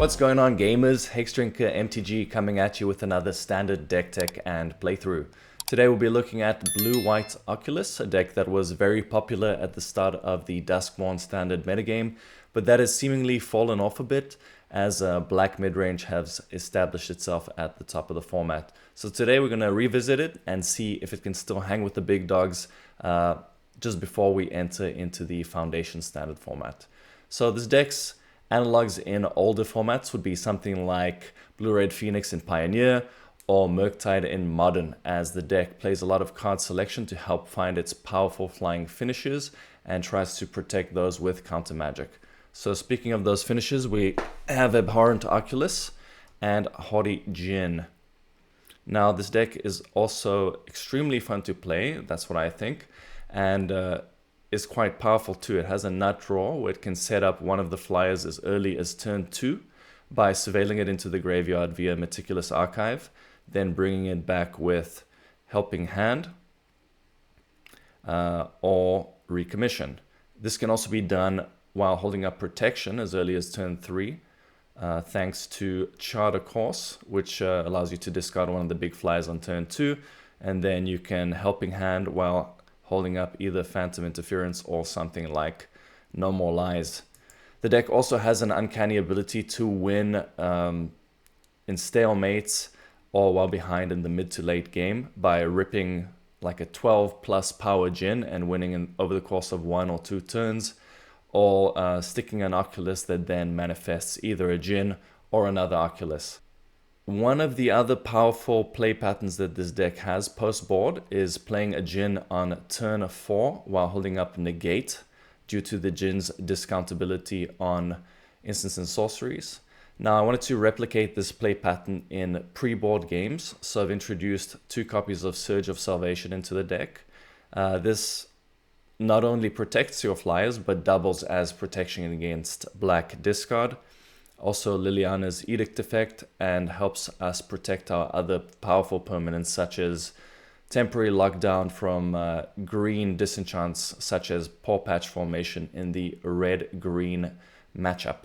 What's going on, gamers? Hexdrinker MTG coming at you with another standard deck tech and playthrough. Today we'll be looking at Blue-White Oculus, a deck that was very popular at the start of the Duskmourn standard metagame, but that has seemingly fallen off a bit as black midrange has established itself at the top of the format. So today we're going to revisit it and see if it can still hang with the big dogs just before we enter into the Foundation standard format. So this deck's analogs in older formats would be something like Blue-Red Phoenix in Pioneer or Murktide in Modern, as the deck plays a lot of card selection to help find its powerful flying finishes and tries to protect those with counter magic. So speaking of those finishes, we have Abhorrent Oculus and Haughty Djinn. Now this deck is also extremely fun to play, that's what I think, and is quite powerful too. It has a nut draw where it can set up one of the flyers as early as turn 2 by surveilling it into the graveyard via Meticulous Archive, then bringing it back with Helping Hand or Recommission. This can also be done while holding up Protection as early as turn 3, thanks to Charter Course, which allows you to discard one of the big flyers on turn 2, and then you can Helping Hand while holding up either Phantom Interference or something like No More Lies. The deck also has an uncanny ability to win in stalemates or while behind in the mid to late game by ripping like a 12 plus power Djinn and winning over the course of 1 or 2 turns, or sticking an Oculus that then manifests either a Djinn or another Oculus. One of the other powerful play patterns that this deck has post-board is playing a Djinn on turn 4 while holding up Negate due to the Djinn's discountability on instants and sorceries. Now I wanted to replicate this play pattern in pre-board games, so I've introduced 2 copies of Surge of Salvation into the deck. This not only protects your flyers but doubles as protection against black discard. Also Liliana's Edict effect, and helps us protect our other powerful permanents such as temporary lockdown from green disenchants such as Paw Patch formation in the red-green matchup.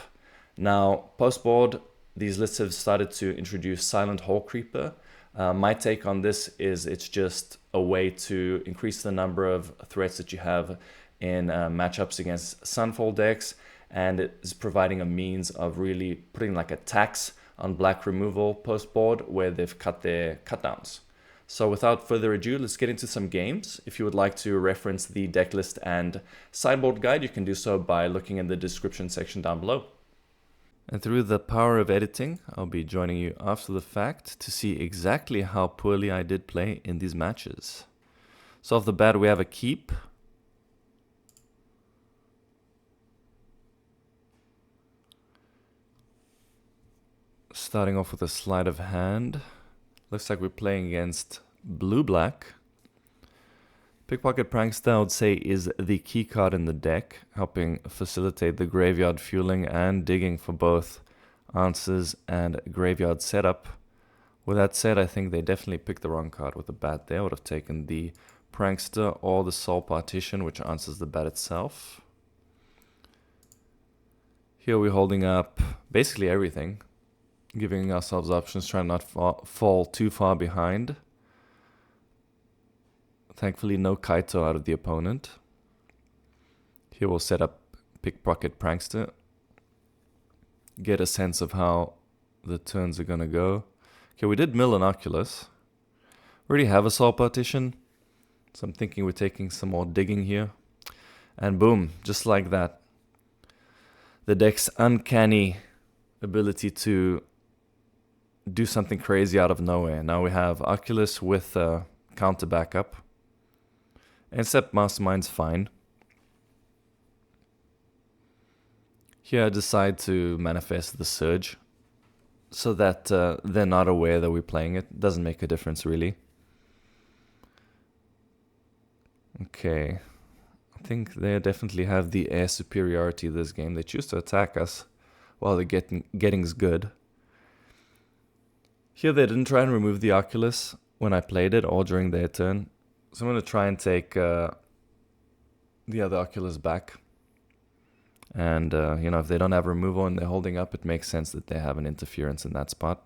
Now post-board, these lists have started to introduce Silent Hallcreeper. My take on this is it's just a way to increase the number of threats that you have in matchups against Sunfall decks, and it is providing a means of really putting like a tax on black removal post-board where they've cut their cutdowns. So without further ado, let's get into some games. If you would like to reference the deck list and sideboard guide, you can do so by looking in the description section down below. And through the power of editing, I'll be joining you after the fact to see exactly how poorly I did play in these matches. So off the bat, we have a keep. Starting off with a Sleight of Hand. Looks like we're playing against blue-black. Picklock Prankster, I would say, is the key card in the deck, helping facilitate the graveyard fueling and digging for both answers and graveyard setup. With that said, I think they definitely picked the wrong card with the bat there. I would have taken the Prankster or the Soul Partition, which answers the bat itself. Here we're holding up basically everything, giving ourselves options, trying not to fall too far behind. Thankfully, no Kaito out of the opponent. Here we'll set up Picklock Prankster. Get a sense of how the turns are going to go. Okay, we did mill an Oculus. We already have a Soul Partition, so I'm thinking we're taking some more digging here. And boom, just like that. The deck's uncanny ability to do something crazy out of nowhere. Now we have Oculus with counter backup. Except Mastermind's fine. Here I decide to manifest the Surge so that they're not aware that we're playing it. Doesn't make a difference really. Okay. I think they definitely have the air superiority this game. They choose to attack us while they're getting's good. Here they didn't try and remove the Oculus when I played it or during their turn. So I'm going to try and take the other Oculus back. And, you know, if they don't have removal and they're holding up, it makes sense that they have an interference in that spot.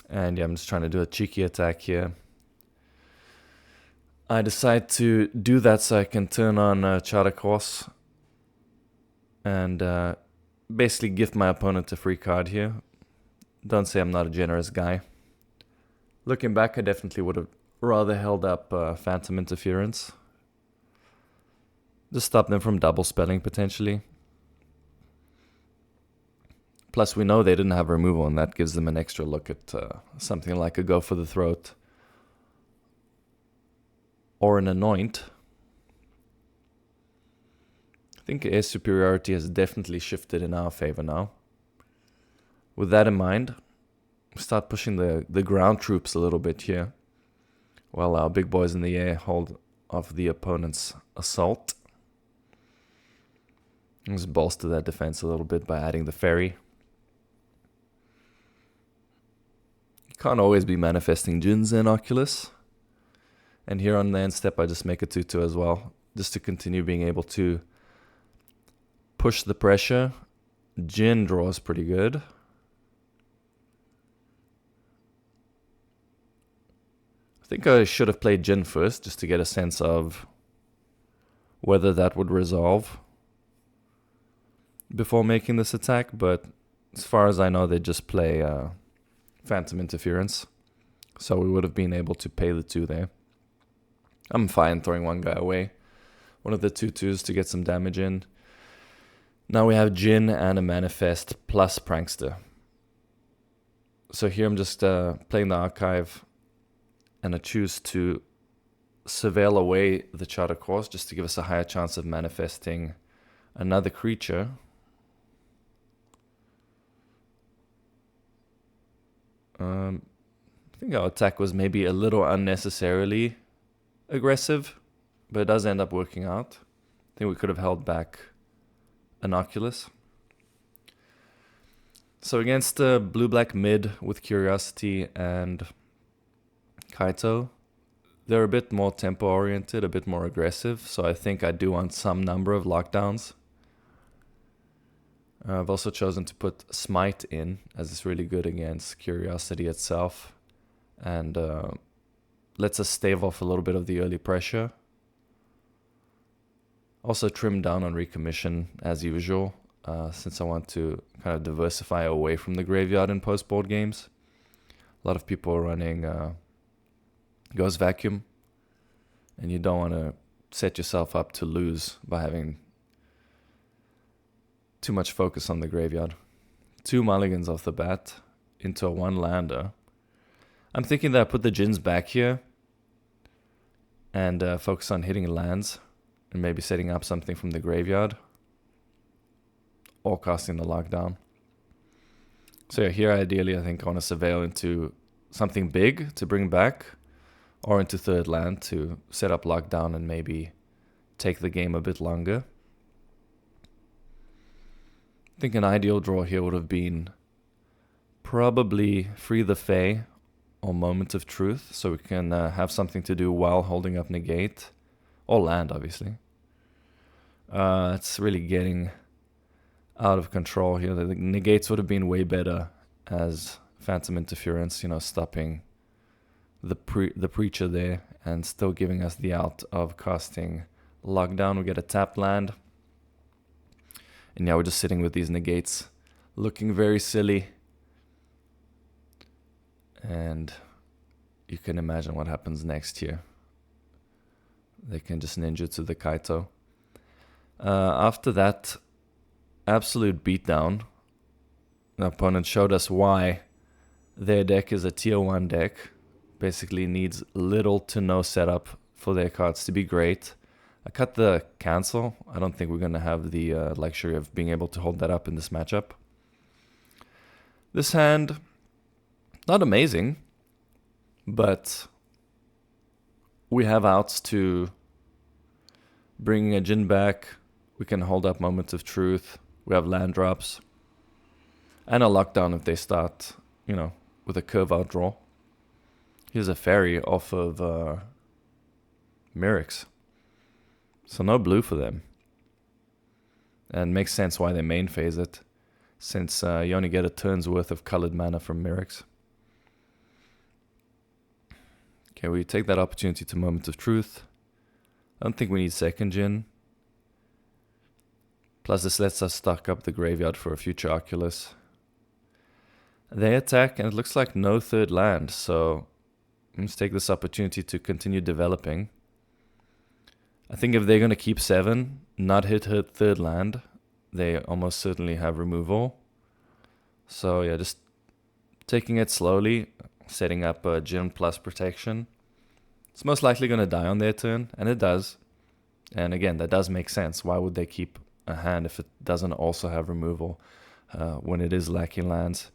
And yeah, I'm just trying to do a cheeky attack here. I decide to do that so I can turn on Charter Course and basically gift my opponent a free card here. Don't say I'm not a generous guy. Looking back, I definitely would have rather held up Phantom Interference. Just stop them from double spelling potentially. Plus, we know they didn't have removal, and that gives them an extra look at something like a Go for the Throat or an Anoint. I think air superiority has definitely shifted in our favor now. With that in mind, start pushing the ground troops a little bit here, while our big boys in the air hold off the opponent's assault. Just bolster that defense a little bit by adding the ferry. Can't always be manifesting Djinns and Oculus. And here on the end step, I just make a 2-2 as well, just to continue being able to push the pressure. Djinn draws pretty good. I think I should have played Djinn first, just to get a sense of whether that would resolve before making this attack, but as far as I know, they just play Phantom Interference, so we would have been able to pay the 2 there. I'm fine throwing one guy away. One of the 2/2s to get some damage in. Now we have Djinn and a Manifest plus Prankster. So here I'm just playing the Archive, and I choose to surveil away the Charter Course just to give us a higher chance of manifesting another creature. I think our attack was maybe a little unnecessarily aggressive, but it does end up working out. I think we could have held back an Oculus. So against the blue-black mid with Curiosity and Kaito, they're a bit more tempo-oriented, a bit more aggressive, so I think I do want some number of lockdowns. I've also chosen to put Smite in, as it's really good against Curiosity itself, and lets us stave off a little bit of the early pressure. Also trim down on Recommission, as usual, since I want to kind of diversify away from the graveyard in post-board games. A lot of people are running Ghost Vacuum, and you don't want to set yourself up to lose by having too much focus on the graveyard. 2 mulligans off the bat into a 1-lander. I'm thinking that I put the Djinns back here and focus on hitting lands and maybe setting up something from the graveyard or casting the lockdown. So yeah, here ideally I think I want to surveil into something big to bring back, or into 3rd land to set up lockdown and maybe take the game a bit longer. I think an ideal draw here would have been probably Free the Fae or Moment of Truth, so we can have something to do while holding up Negate, or land obviously. It's really getting out of control here. The Negates would have been way better as Phantom Interference, you know, stopping the Preacher there and still giving us the out of casting lockdown. We get a tapped land. And yeah, we're just sitting with these Negates, looking very silly. And you can imagine what happens next here. They can just ninjutsu the Kaito. After that absolute beatdown, the opponent showed us why their deck is a tier 1 deck. Basically needs little to no setup for their cards to be great. I cut the cancel. I don't think we're going to have the luxury of being able to hold that up in this matchup. This hand, not amazing, but we have outs to bring a Djinn back. We can hold up Moment of Truth. We have land drops. And a lockdown if they start with a curve out draw. Here's a fairy off of Mirrex. So no blue for them. And makes sense why they main phase it, since you only get a turn's worth of colored mana from Mirrex. Okay, we take that opportunity to Moment of Truth. I don't think we need second Djinn. Plus this lets us stock up the graveyard for a future Oculus. They attack and it looks like no third land, so let's take this opportunity to continue developing. I think if they're going to keep 7, not hit her third land, they almost certainly have removal. So yeah, just taking it slowly, setting up a Djinn plus protection. It's most likely going to die on their turn, and it does. And again, that does make sense. Why would they keep a hand if it doesn't also have removal when it is lacking lands?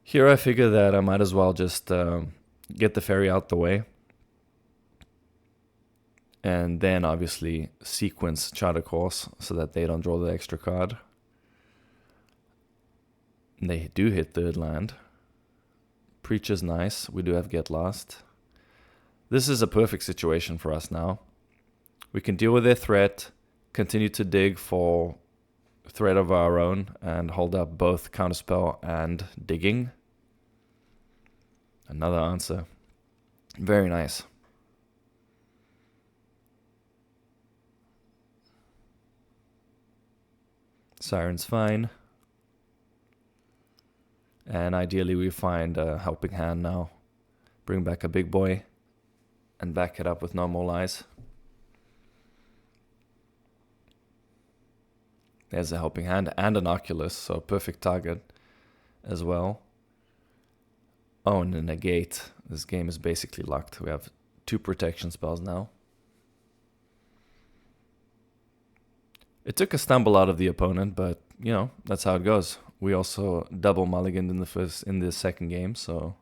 Here I figure that I might as well just get the fairy out the way. And then obviously sequence Charter Course so that they don't draw the extra card. And they do hit third land. Preach is nice. We do have Get Lost. This is a perfect situation for us now. We can deal with their threat, continue to dig for threat of our own, and hold up both Counterspell and Digging. Another answer. Very nice. Siren's fine. And ideally we find a Helping Hand now. Bring back a big boy and back it up with no more lies. There's a Helping Hand and an Oculus, so perfect target as well. Oh, and a Negate. This game is basically locked. We have 2 protection spells now. It took a stumble out of the opponent, but that's how it goes. We also double mulliganed in the second game, so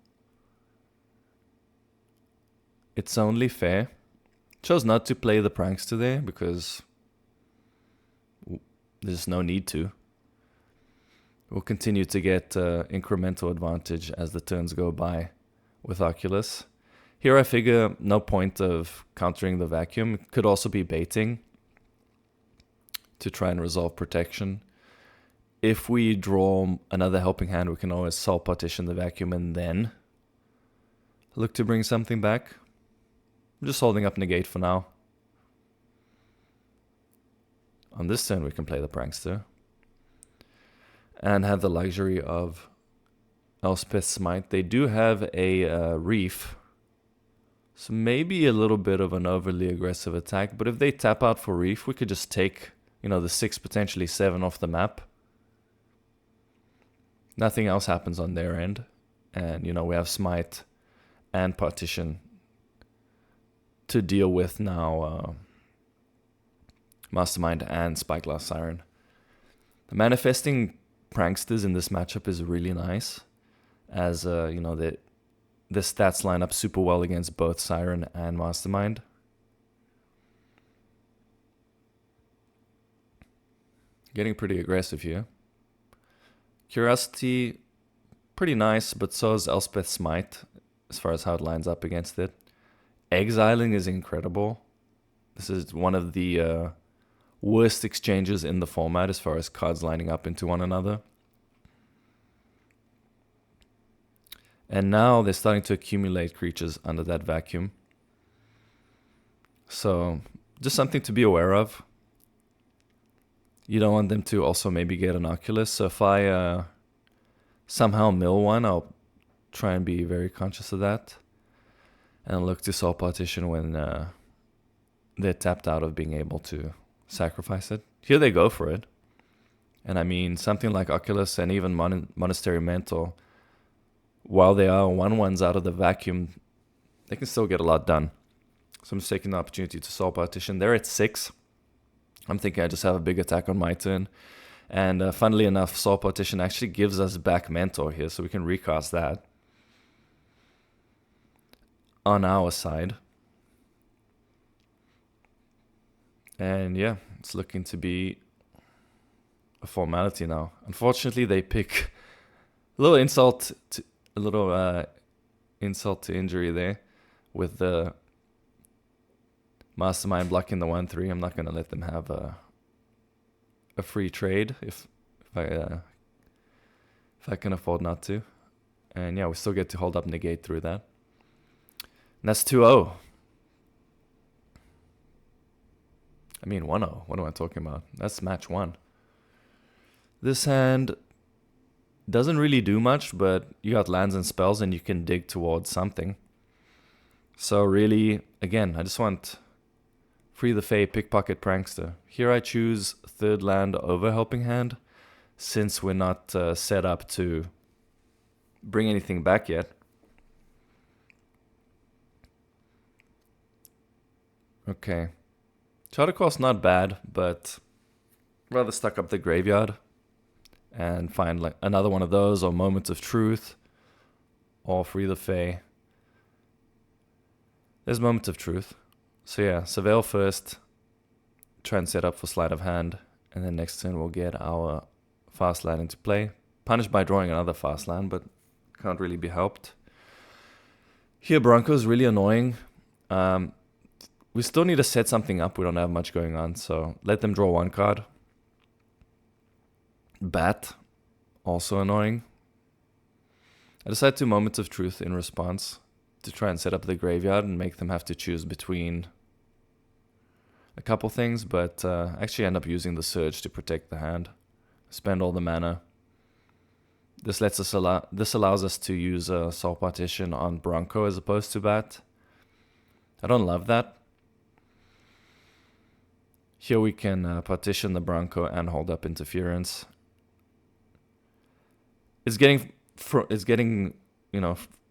it's only fair. Chose not to play the Prankster there because there's no need to. We'll continue to get incremental advantage as the turns go by with Oculus. Here I figure no point of countering the vacuum. It could also be baiting to try and resolve protection. If we draw another Helping Hand, we can always Soul Partition the vacuum and then look to bring something back. I'm just holding up Negate for now. On this turn we can play the Prankster and have the luxury of Elspeth Smite. They do have a Reef, so maybe a little bit of an overly aggressive attack, but if they tap out for Reef, we could just take the 6, potentially 7 off the map. Nothing else happens on their end. And, we have Smite and Partition to deal with now. Mastermind and Spyglass Siren. The manifesting Pranksters in this matchup is really nice. As, the stats line up super well against both Siren and Mastermind. Getting pretty aggressive here. Curiosity, pretty nice, but so is Elspeth Smite, as far as how it lines up against it. Exiling is incredible. This is one of the worst exchanges in the format as far as cards lining up into one another. And now they're starting to accumulate creatures under that vacuum. So, just something to be aware of. You don't want them to also maybe get an Oculus. So if I somehow mill one, I'll try and be very conscious of that. And look to Soul Partition when they're tapped out of being able to sacrifice it. Here they go for it. And I mean, something like Oculus and even Monastery Mentor, while they are 1/1s out of the vacuum, they can still get a lot done. So I'm just taking the opportunity to Soul Partition. They're at 6. I'm thinking I just have a big attack on my turn. And funnily enough, Soul Partition actually gives us back Mentor here, so we can recast that on our side. And yeah, it's looking to be a formality now. Unfortunately, they pick A little insult to injury there with the Mastermind blocking the 1/3. I'm not going to let them have a free trade if I can afford not to. And yeah, we still get to hold up Negate through that. And that's 2-0. I mean 1-0. What am I talking about? That's match 1. This hand doesn't really do much, but you got lands and spells and you can dig towards something. So really, again, I just want Free the Fae, Pickpocket Prankster. Here I choose third land over Helping Hand, since we're not set up to bring anything back yet. Okay. Charter Cost not bad, but rather stuck up the graveyard and find like another one of those, or Moments of Truth, or Free the Fae. There's Moments of Truth. So yeah, Surveil first, try and set up for Sleight of Hand, and then next turn we'll get our fast land into play. Punished by drawing another fast land, but can't really be helped. Here Bronco's really annoying. We still need to set something up. We don't have much going on, so let them draw one card. Bat, also annoying. I decided to Moments of Truth in response to try and set up the graveyard and make them have to choose between a couple things, but actually end up using the Surge to protect the hand. Spend all the mana. This allows us to use Soul Partition on Bronco as opposed to Bat. I don't love that. Here we can partition the Bronco and hold up Interference. It's getting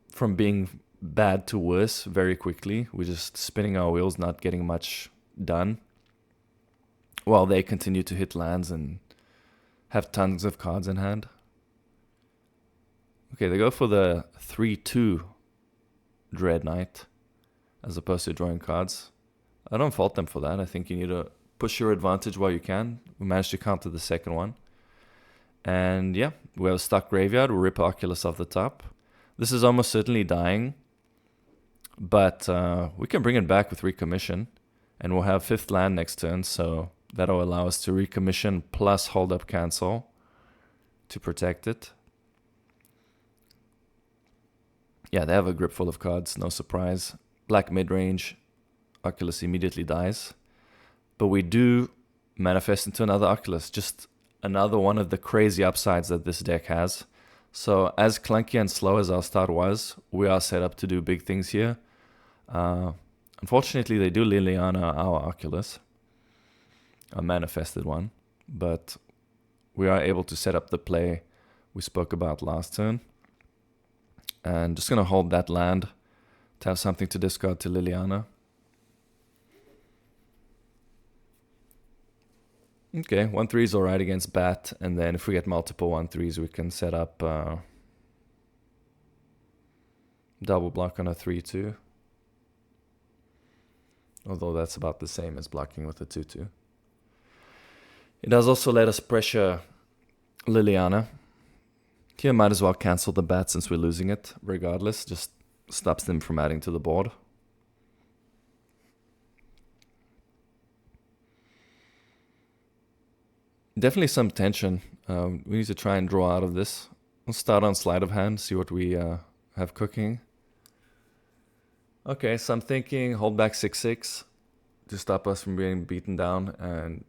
from being bad to worse very quickly. We're just spinning our wheels, not getting much done, while they continue to hit lands and have tons of cards in hand. Okay, they go for the 3/2 Dread Knight as opposed to drawing cards. I don't fault them for that. I think you need to push your advantage while you can. We managed to counter the second one. And yeah, we have a stuck graveyard. We'll rip Oculus off the top. This is almost certainly dying, but we can bring it back with Recommission, and we'll have 5th land next turn, so that'll allow us to Recommission plus hold up cancel to protect it. Yeah, they have a grip full of cards, no surprise. Black mid-range, Oculus immediately dies. But we do manifest into another Oculus, just another one of the crazy upsides that this deck has. So as clunky and slow as our start was, we are set up to do big things here. Unfortunately, they do Liliana our Oculus, a manifested one, but we are able to set up the play we spoke about last turn. And just going to hold that land to have something to discard to Liliana. Okay, 1/3 is alright against Bat, and then if we get multiple 1/3s, we can set up double block on a 3/2. Although that's about the same as blocking with a 2/2. It does also let us pressure Liliana. Here might as well cancel the Bat since we're losing it, regardless. Just stops them from adding to the board. Definitely some tension. We need to try and draw out of this. We'll start on Sleight of Hand, see what we have cooking. Okay, so I'm thinking hold back 6/6 to stop us from being beaten down, and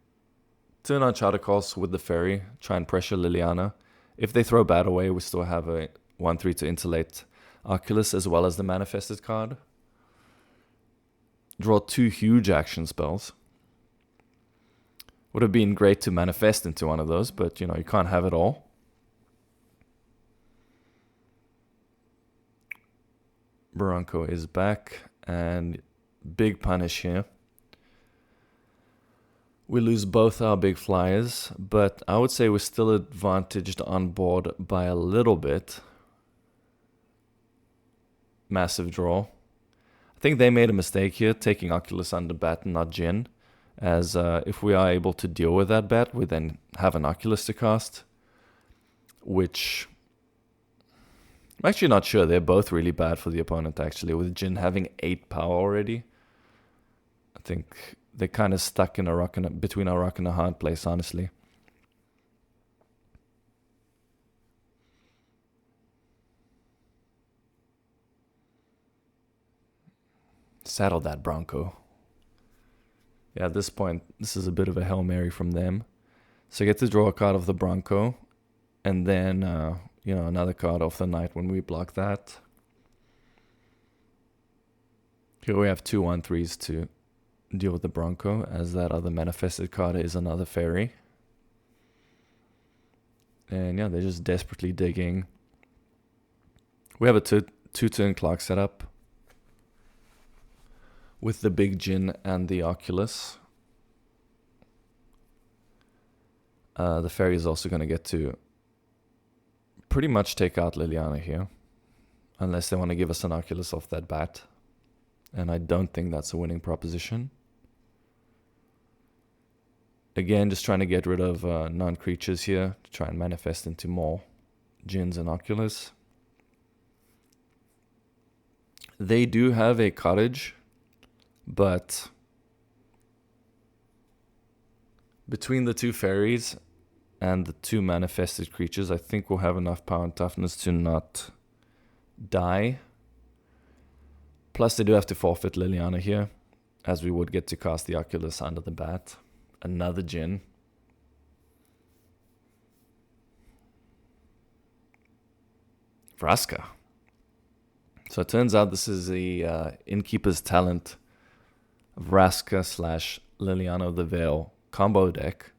turn on Charter Cost with the Ferry, try and pressure Liliana. If they throw Bat away, we still have a 1/3 to insulate Oculus as well as the manifested card. Draw 2 huge action spells. Would have been great to manifest into one of those, but you can't have it all. Bronco is back, and big punish here. We lose both our big flyers, but I would say we're still advantaged on board by a little bit. Massive draw. I think they made a mistake here, taking Oculus under Bat and not Djinn. As if we are able to deal with that Bat, we then have an Oculus to cast, which I'm actually not sure. They're both really bad for the opponent, actually. With Djinn having 8 power already, I think they're kind of stuck in between a rock and a hard place, honestly. Saddle that Bronco. Yeah, at this point, this is a bit of a Hail Mary from them. So I get to draw a card of the Bronco, and then, another card off the Knight when we block that. Here we have 2 1/3s to deal with the Bronco, as that other manifested card is another fairy. And yeah, they're just desperately digging. We have a 2-turn clock setup with the big Djinn and the Oculus. The fairy is also going to get to pretty much take out Liliana here, unless they want to give us an Oculus off that bat. And I don't think that's a winning proposition. Again, just trying to get rid of non-creatures here to try and manifest into more Djinns and Oculus. They do have a cottage, but between the 2 fairies and the 2 manifested creatures, I think we'll have enough power and toughness to not die. Plus, they do have to forfeit Liliana here, as we would get to cast the Oculus under the bat. Another Djinn. Vraska. So it turns out this is the Innkeeper's Talent Vraska / Liliana of the Veil combo deck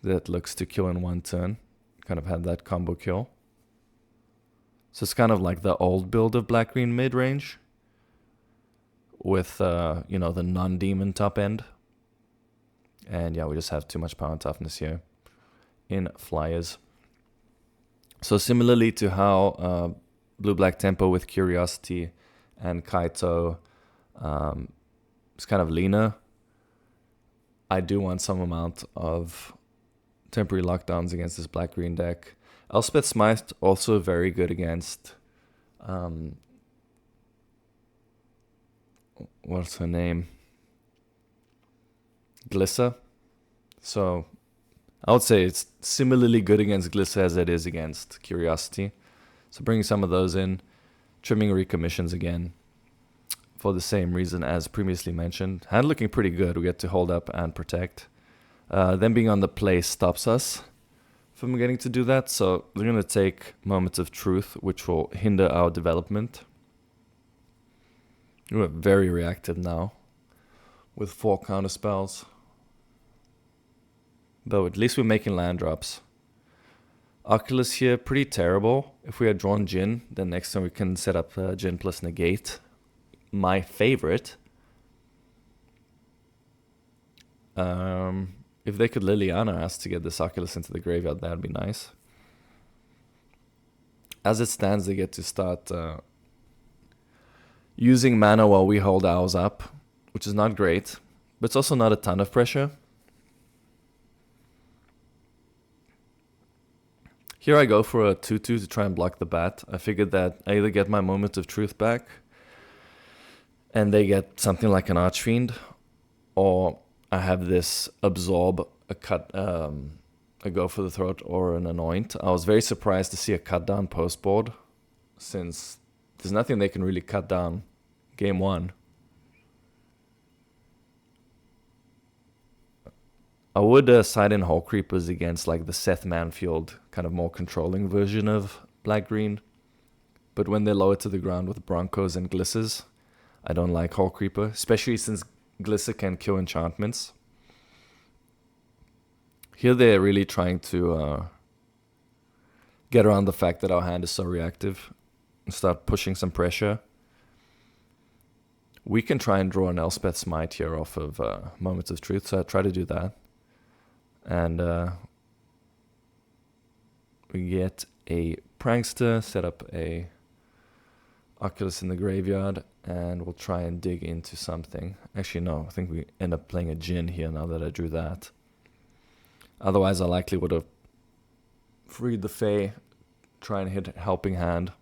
that looks to kill in 1 turn. Kind of had that combo kill. So it's kind of like the old build of black-green mid-range with, the non-demon top end. And yeah, we just have too much power and toughness here in Flyers. So similarly to how Blue-Black Tempo with Curiosity and Kaito is kind of leaner, I do want some amount of temporary lockdowns against this black-green deck. Elspeth Smite also very good against... what's her name? Glissa. So I would say it's similarly good against Glissa as it is against Curiosity. So bringing some of those in, trimming recommissions again for the same reason as previously mentioned. Hand looking pretty good. We get to hold up and protect. Them being on the play stops us from getting to do that. So we're going to take Moments of Truth, which will hinder our development. We're very reactive now with 4 counter spells. Though at least we're making land drops. Oculus here, pretty terrible. If we had drawn Djinn, then next time we can set up Djinn plus Negate. My favorite. If they could Liliana us to get this Oculus into the graveyard, that would be nice. As it stands, they get to start using mana while we hold ours up, which is not great, but it's also not a ton of pressure. Here I go for a 2-2 to try and block the bat. I figured that I either get my Moment of Truth back, and they get something like an Archfiend, or I have this absorb, a cut, a go for the throat, or an anoint. I was very surprised to see a cut down post board, since there's nothing they can really cut down game 1. I would side in Hallcreepers against like the Seth Manfield kind of more controlling version of black-green. But when they're lower to the ground with Broncos and Glissas, I don't like Hallcreeper, especially since Glissa can kill enchantments. Here they're really trying to get around the fact that our hand is so reactive and start pushing some pressure. We can try and draw an Elspeth Smite here off of Moments of Truth, so I try to do that. And we get a Prankster, set up a Oculus in the graveyard, and we'll try and dig into something. Actually, no, I think we end up playing a Djinn here now that I drew that. Otherwise, I likely would have freed the Fae, try and hit Helping Hand.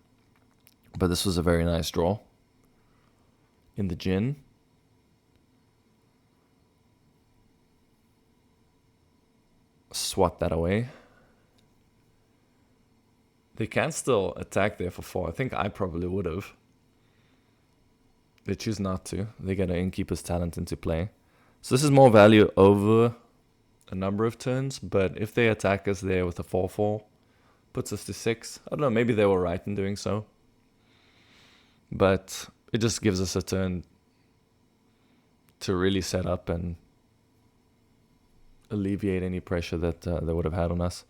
But this was a very nice draw. In the Djinn. Swat that away. They can still attack there for 4. I think I probably would have. They choose not to. They get an Innkeeper's Talent into play. So this is more value over a number of turns. But if they attack us there with a 4/4, puts us to 6. I don't know, maybe they were right in doing so. But it just gives us a turn to really set up and alleviate any pressure that they would have had on us.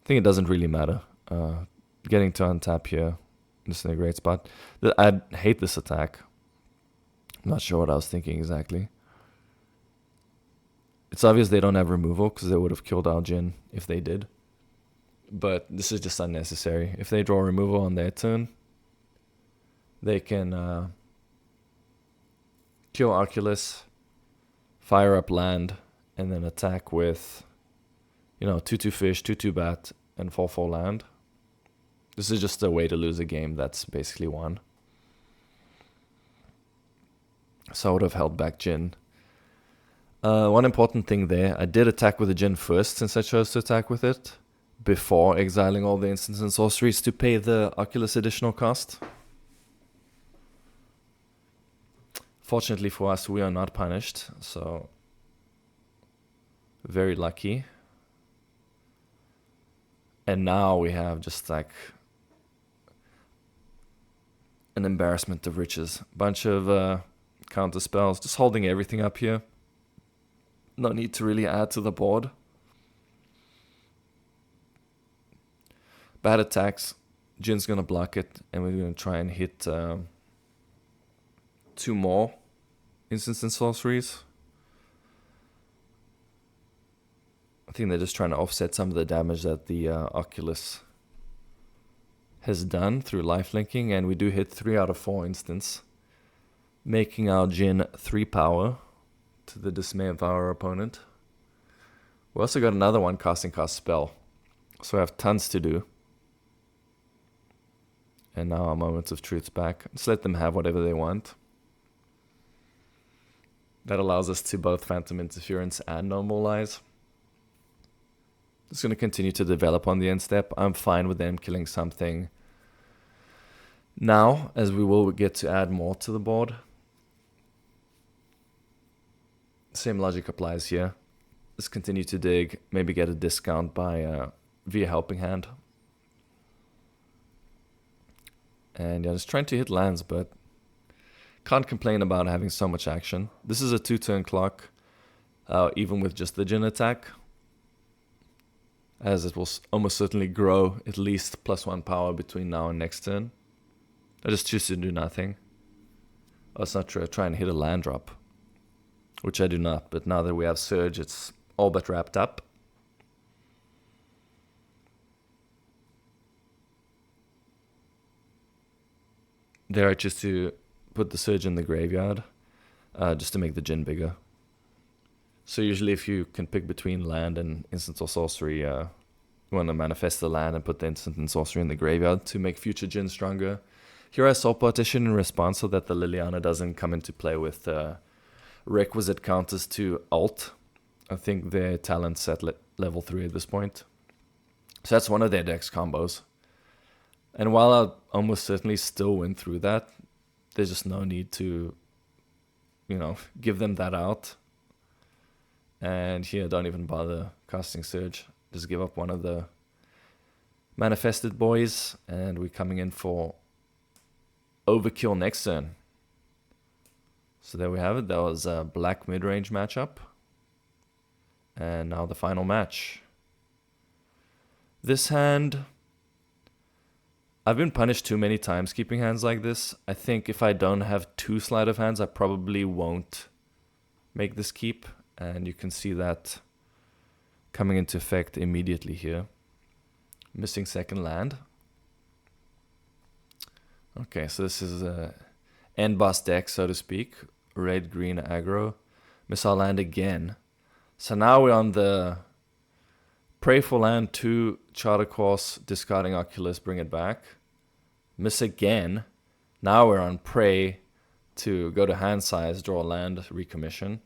I think it doesn't really matter. Getting to untap here, this is a great spot. I hate this attack. I'm not sure what I was thinking exactly. It's obvious they don't have removal because they would have killed our Djinn if they did. But this is just unnecessary. If they draw removal on their turn, they can kill Oculus, fire up land, and then attack with, 2/2 fish, 2/2 bat, and 4/4 land. This is just a way to lose a game that's basically won. So I would have held back Djinn. One important thing there, I did attack with the Djinn first since I chose to attack with it, before exiling all the instants and sorceries to pay the Oculus additional cost. Fortunately for us, we are not punished, so very lucky. And now we have just like an embarrassment of riches. Bunch of counter spells, just holding everything up here. No need to really add to the board. Bad attacks. Djinn's gonna block it, and we're gonna try and hit 2 more instants and sorceries. I think they're just trying to offset some of the damage that the Oculus has done through lifelinking, and we do hit 3 out of 4 instants, making our Djinn 3 power to the dismay of our opponent. We also got another one casting cost spell, so we have tons to do. And now our Moments of Truth's back. Just let them have whatever they want. That allows us to both Phantom Interference and Normalize. Just going to continue to develop on the end step. I'm fine with them killing something now, as we will get to add more to the board. Same logic applies here. Just continue to dig, maybe get a discount by via Helping Hand. And yeah, just trying to hit lands, but can't complain about having so much action. This is a 2-turn clock, even with just the Djinn attack, as it will almost certainly grow at least +1 power between now and next turn. I just choose to do nothing. Oh, it's not true. I try and hit a land drop, which I do not. But now that we have Surge, it's all but wrapped up. There I choose to put the Surge in the graveyard, just to make the Djinn bigger. So usually if you can pick between land and instant or sorcery, you want to manifest the land and put the instant and sorcery in the graveyard to make future Djinn stronger. Here I Soul Partition in response so that the Liliana doesn't come into play with requisite counters to ult. I think their talent's at level 3 at this point. So that's one of their dex combos. And while I'll almost certainly still win through that, there's just no need to, give them that out. And here, don't even bother casting Surge. Just give up one of the manifested boys, and we're coming in for overkill next turn. So there we have it. That was a black mid-range matchup. And now the final match. This hand, I've been punished too many times keeping hands like this. I think if I don't have 2 Sleight of Hands, I probably won't make this keep. And you can see that coming into effect immediately here. Missing second land. Okay, so this is a end boss deck, so to speak. Red, green, aggro. Miss our land again. So now we're on the pray for land 2, charter course, discarding Oculus, bring it back. miss again. Now we're on prey to go to hand size, draw land, recommission.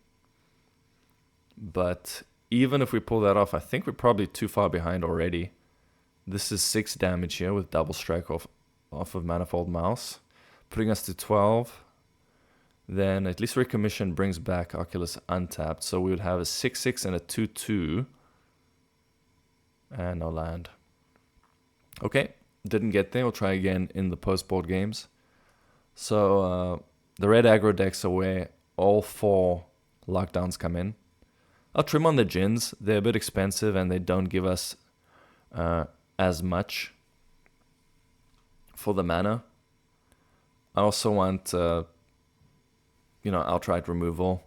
But even if we pull that off, I think we're probably too far behind already. This is 6 damage here with double strike off of Manifold Mouse, putting us to 12. Then at least Recommission brings back Oculus untapped, so we would have a 6/6 and a 2/2. And no land. Okay, didn't get there. We'll try again in the post-board games. So the red aggro decks are where all 4 lockdowns come in. I'll trim on the Djinns. They're a bit expensive and they don't give us as much for the mana. I also want, outright removal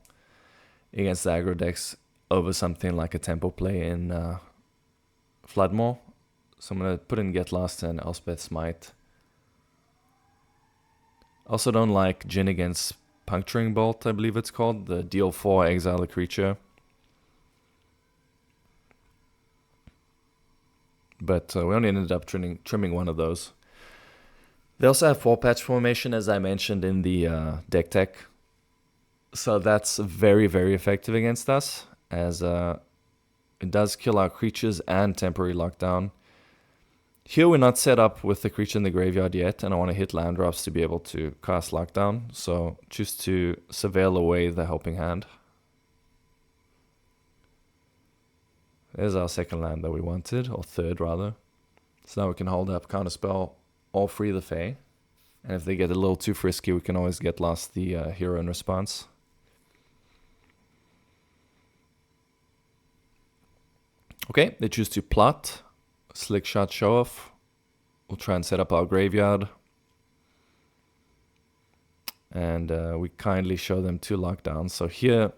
against the aggro decks over something like a tempo play in Flood Maw. So I'm going to put in Get Lost and Elspeth Smite. Also don't like Djinn against Puncturing Bolt, I believe it's called. The deal 4, exile a creature. But we only ended up trimming one of those. They also have 4-patch formation, as I mentioned in the Decktech. So that's very, very effective against us, as it does kill our creatures and temporary lockdown. Here we're not set up with the creature in the graveyard yet, and I want to hit land drops to be able to cast lockdown. So choose to surveil away the helping hand. There's our second land that we wanted, or third rather. So now we can hold up, counterspell, all free the Fae. And if they get a little too frisky, we can always get lost the hero in response. Okay, they choose to plot. Slick shot show off. We'll try and set up our graveyard. And we kindly show them 2 lockdowns. So here,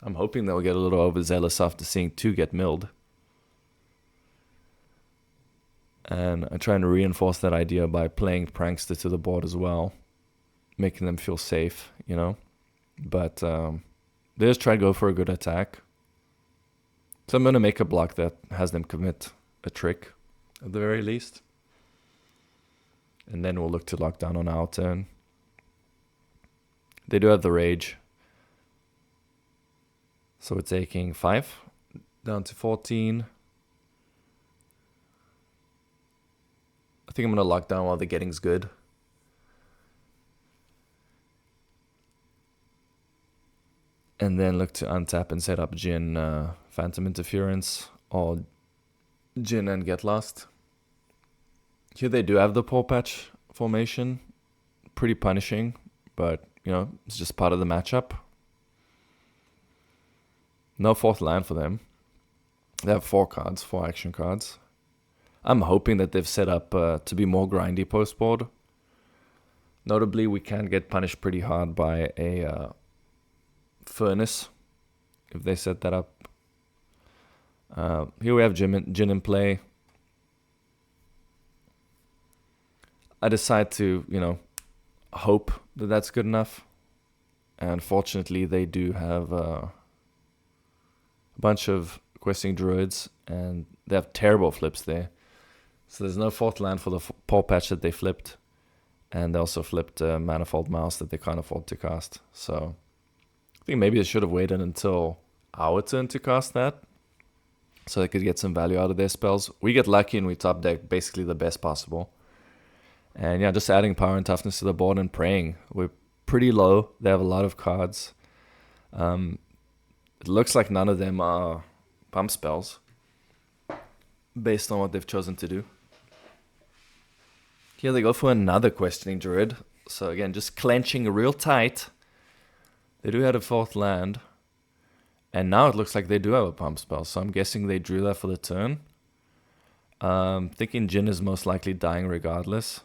I'm hoping they'll get a little overzealous after seeing 2 get milled. And I try and reinforce that idea by playing Prankster to the board as well. Making them feel safe, you know. But they just try to go for a good attack. So I'm going to make a block that has them commit a trick, at the very least. And then we'll look to lock down on our turn. They do have the Rage. So we're taking 5 down to 14. I think I'm going to lock down while the getting's good. And then look to untap and set up Djinn, Phantom Interference, or Djinn and Get Lost. Here they do have the Paw Patch formation. Pretty punishing, but, you know, it's just part of the matchup. No 4th land for them. They have 4 cards, 4 action cards. I'm hoping that they've set up to be more grindy post-board. Notably, we can get punished pretty hard by a Furnace, if they set that up. Here we have Djinn in play. I decide to, you know, hope that that's good enough. And fortunately, they do have a bunch of questing druids, and they have terrible flips there. So there's no 4th land for the Paw Patch that they flipped. And they also flipped Manifold Mouse that they can't afford to cast. So I think maybe they should have waited until our turn to cast that, so they could get some value out of their spells. We get lucky and we top deck basically the best possible. And yeah, just adding power and toughness to the board and praying. We're pretty low. They have a lot of cards. It looks like none of them are pump spells, based on what they've chosen to do. Here they go for another Questioning Druid. So again, just clenching real tight. They do have a 4th land. And now it looks like they do have a pump spell. So I'm guessing they drew that for the turn. Thinking Djinn is most likely dying regardless.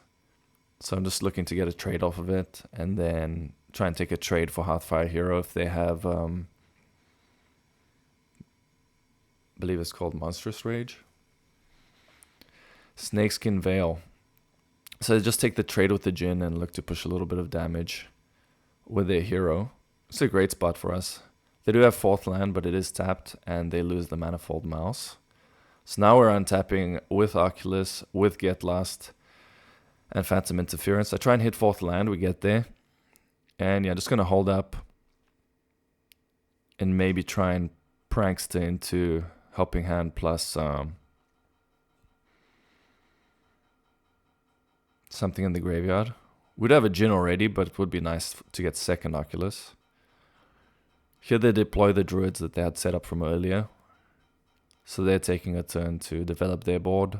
So I'm just looking to get a trade off of it. And then try and take a trade for Hearthfire Hero if they have... I believe it's called Monstrous Rage. Snakeskin Veil. So just take the trade with the Djinn and look to push a little bit of damage with their hero. It's a great spot for us. They do have 4th land, but it is tapped, and they lose the Manifold Mouse. So now we're untapping with Oculus, with Get Lost, and Phantom Interference. I try and hit 4th land, we get there. And yeah, just going to hold up and maybe try and Prankster into Helping Hand plus something in the graveyard. We'd have a Djinn already, but it would be nice to get 2nd Oculus. Here they deploy the druids that they had set up from earlier. So they're taking a turn to develop their board.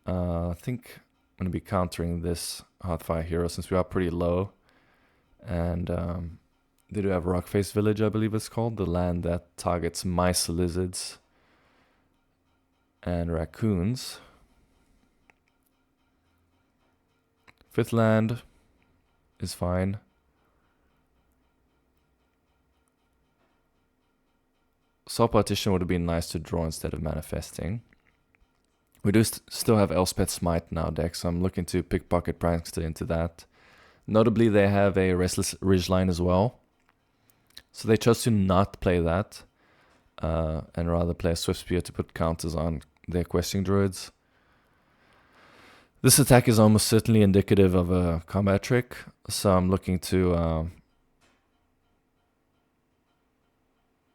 I think I'm going to be countering this Hearthfire Hero since we are pretty low. And they do have Rockface Village, I believe it's called. The land that targets mice, lizards, and raccoons. 5th land is fine. Soul Partition would have been nice to draw instead of manifesting. We do still have Elspeth Smite in our deck, so I'm looking to Pickpocket Prankster into that. Notably, they have a Restless Ridgeline as well. So they chose to not play that, and rather play a Swift Spear to put counters on their Questing Druids. This attack is almost certainly indicative of a combat trick, so I'm looking to...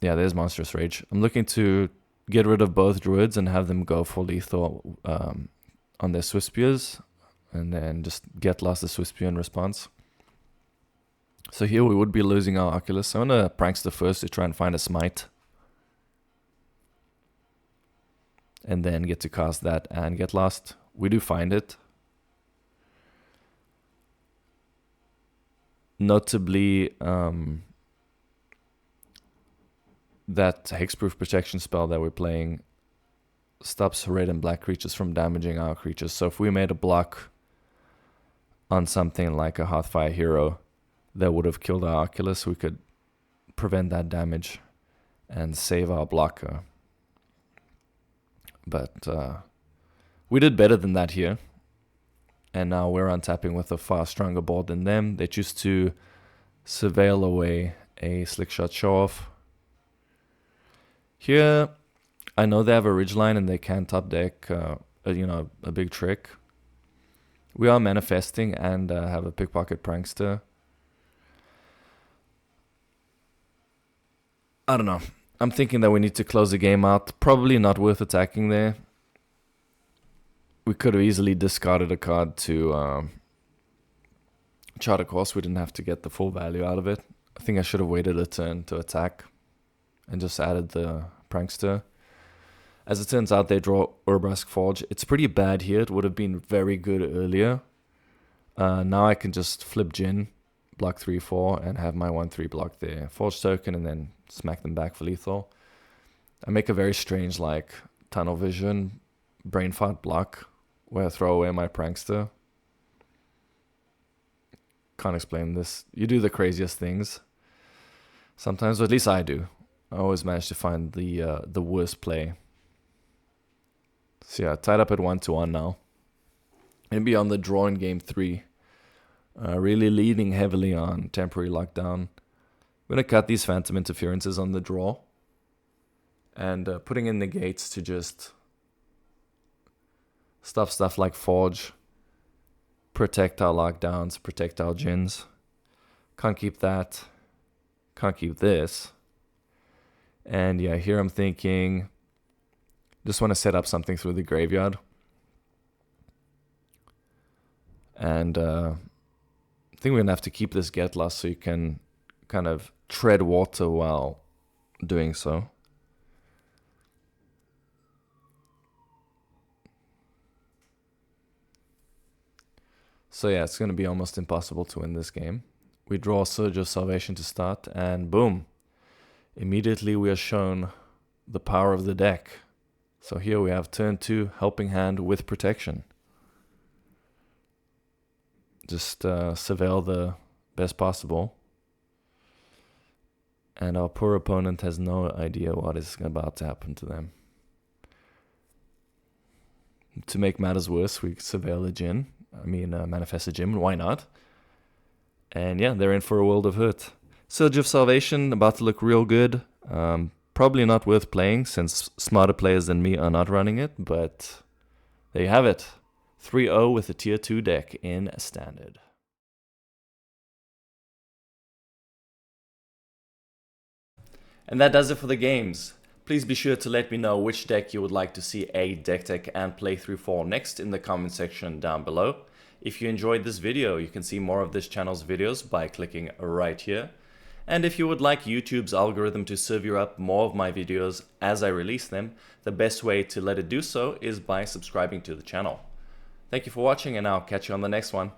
yeah, there's Monstrous Rage. I'm looking to get rid of both druids and have them go for lethal on their Swift Spears, and then just get lost the Swift Spear in response. So here we would be losing our Oculus. I'm going to Prankster first to try and find a Smite. And then get to cast that and get lost. We do find it. Notably, that Hexproof Protection spell that we're playing stops red and black creatures from damaging our creatures. So if we made a block on something like a Hearthfire Hero that would have killed our Oculus, we could prevent that damage and save our blocker. But we did better than that here. And now we're untapping with a far stronger board than them. They choose to surveil away a Slickshot Show-Off. Here, I know they have a Ridgeline and they can top deck, a big trick. We are manifesting and have a Pickpocket Prankster. I don't know. I'm thinking that we need to close the game out. Probably not worth attacking there. We could have easily discarded a card to Chart a Course. We didn't have to get the full value out of it. I think I should have waited a turn to attack and just added the Prankster. As it turns out, they draw Urbrask Forge. It's pretty bad here. It would have been very good earlier. Now I can just flip Djinn, block 3/4, and have my 1/3 block there. Forge token, and then smack them back for lethal. I make a very strange, tunnel vision, brain fart block, where I throw away my Prankster. Can't explain this. You do the craziest things. Sometimes, or at least I do. I always manage to find the worst play. So yeah, tied up at 1-1 now. And be on the draw in game 3. Really leaning heavily on temporary lockdown. I'm going to cut these Phantom Interferences on the draw. And putting in Negates to just stop stuff like Forge. Protect our lockdowns, protect our Djinns. Can't keep that. Can't keep this. And yeah, here I'm thinking, just want to set up something through the graveyard. And I think we're going to have to keep this Get Lost so you can kind of tread water while doing so. So yeah, it's going to be almost impossible to win this game. We draw Surge of Salvation to start, and boom. Immediately we are shown the power of the deck. So here we have turn 2, Helping Hand with Protection. Just surveil the best possible. And our poor opponent has no idea what is about to happen to them. To make matters worse, we surveil a Djinn. Manifest a Djinn, why not? And yeah, they're in for a world of hurt. Surge of Salvation, about to look real good. Probably not worth playing, since smarter players than me are not running it, but there you have it. 3-0 with a tier 2 deck in Standard. And that does it for the games. Please be sure to let me know which deck you would like to see a deck tech and playthrough for next in the comment section down below. If you enjoyed this video, you can see more of this channel's videos by clicking right here. And if you would like YouTube's algorithm to serve you up more of my videos as I release them, the best way to let it do so is by subscribing to the channel. Thank you for watching, and I'll catch you on the next one.